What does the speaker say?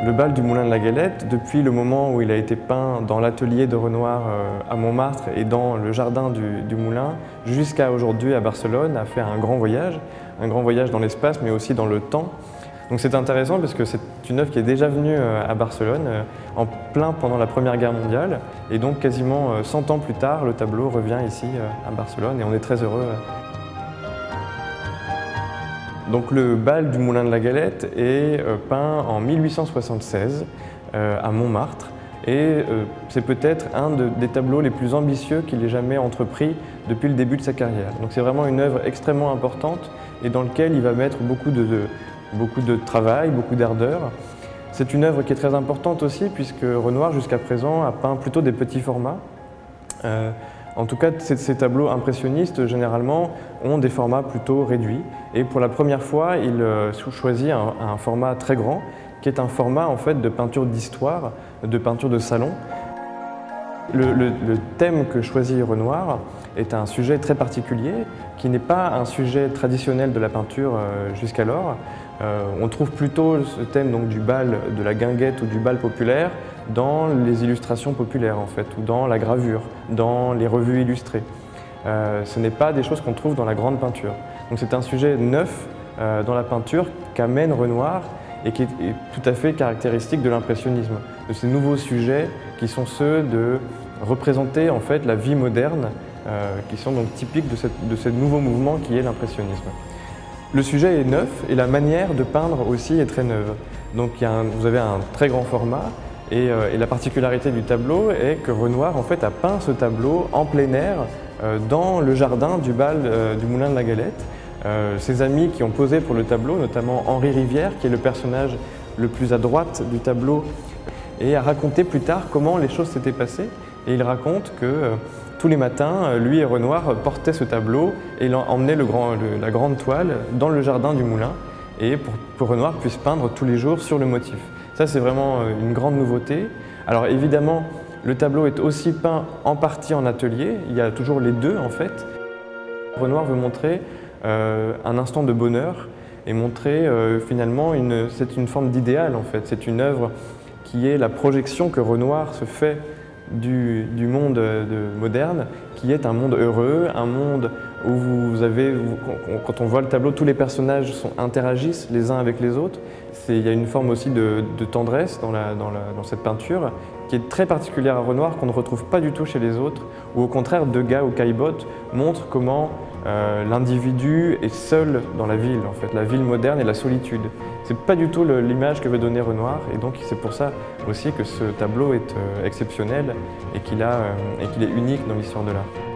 Le bal du Moulin de la Galette, depuis le moment où il a été peint dans l'atelier de Renoir à Montmartre et dans le jardin du Moulin, jusqu'à aujourd'hui à Barcelone, a fait un grand voyage dans l'espace mais aussi dans le temps. Donc c'est intéressant parce que c'est une œuvre qui est déjà venue à Barcelone en plein pendant la Première Guerre mondiale et donc quasiment 100 ans plus tard, le tableau revient ici à Barcelone et on est très heureux. Donc le bal du Moulin de la Galette est peint en 1876 à Montmartre et c'est peut-être un des tableaux les plus ambitieux qu'il ait jamais entrepris depuis le début de sa carrière. Donc c'est vraiment une œuvre extrêmement importante et dans laquelle il va mettre beaucoup de travail, beaucoup d'ardeur. C'est une œuvre qui est très importante aussi puisque Renoir jusqu'à présent a peint plutôt des petits formats. En tout cas, ces tableaux impressionnistes, généralement, ont des formats plutôt réduits. Et pour la première fois, il choisit un format très grand, qui est un format en fait, de peinture d'histoire, de peinture de salon. Le thème que choisit Renoir est un sujet très particulier, qui n'est pas un sujet traditionnel de la peinture jusqu'alors. On trouve plutôt ce thème donc, du bal de la guinguette ou du bal populaire dans les illustrations populaires en fait, ou dans la gravure, dans les revues illustrées. Ce n'est pas des choses qu'on trouve dans la grande peinture. Donc c'est un sujet neuf dans la peinture qu'amène Renoir et qui est tout à fait caractéristique de l'impressionnisme, de ces nouveaux sujets qui sont ceux de représenter en fait la vie moderne, qui sont donc typiques de ce nouveau mouvement qui est l'impressionnisme. Le sujet est neuf et la manière de peindre aussi est très neuve. Donc vous avez un très grand format et la particularité du tableau est que Renoir en fait, a peint ce tableau en plein air dans le jardin du bal du Moulin de la Galette. Ses amis qui ont posé pour le tableau, notamment Henri Rivière, qui est le personnage le plus à droite du tableau, et a raconté plus tard comment les choses s'étaient passées. Et il raconte que tous les matins, lui et Renoir portaient ce tableau et emmenaient la grande toile dans le jardin du moulin et pour que Renoir puisse peindre tous les jours sur le motif. Ça, c'est vraiment une grande nouveauté. Alors évidemment, le tableau est aussi peint en partie en atelier. Il y a toujours les deux en fait. Renoir veut montrer un instant de bonheur et montrer finalement c'est une forme d'idéal en fait. C'est une œuvre qui est la projection que Renoir se fait du monde moderne, qui est un monde heureux, un monde où quand on voit le tableau, tous les personnages interagissent les uns avec les autres. Il y a une forme aussi de tendresse dans cette peinture qui est très particulière à Renoir, qu'on ne retrouve pas du tout chez les autres, ou au contraire, Degas ou Caillebotte montrent comment l'individu est seul dans la ville, en fait, la ville moderne et la solitude. C'est pas du tout l'image que veut donner Renoir, et donc c'est pour ça aussi que ce tableau est exceptionnel et qu'il est unique dans l'histoire de l'art.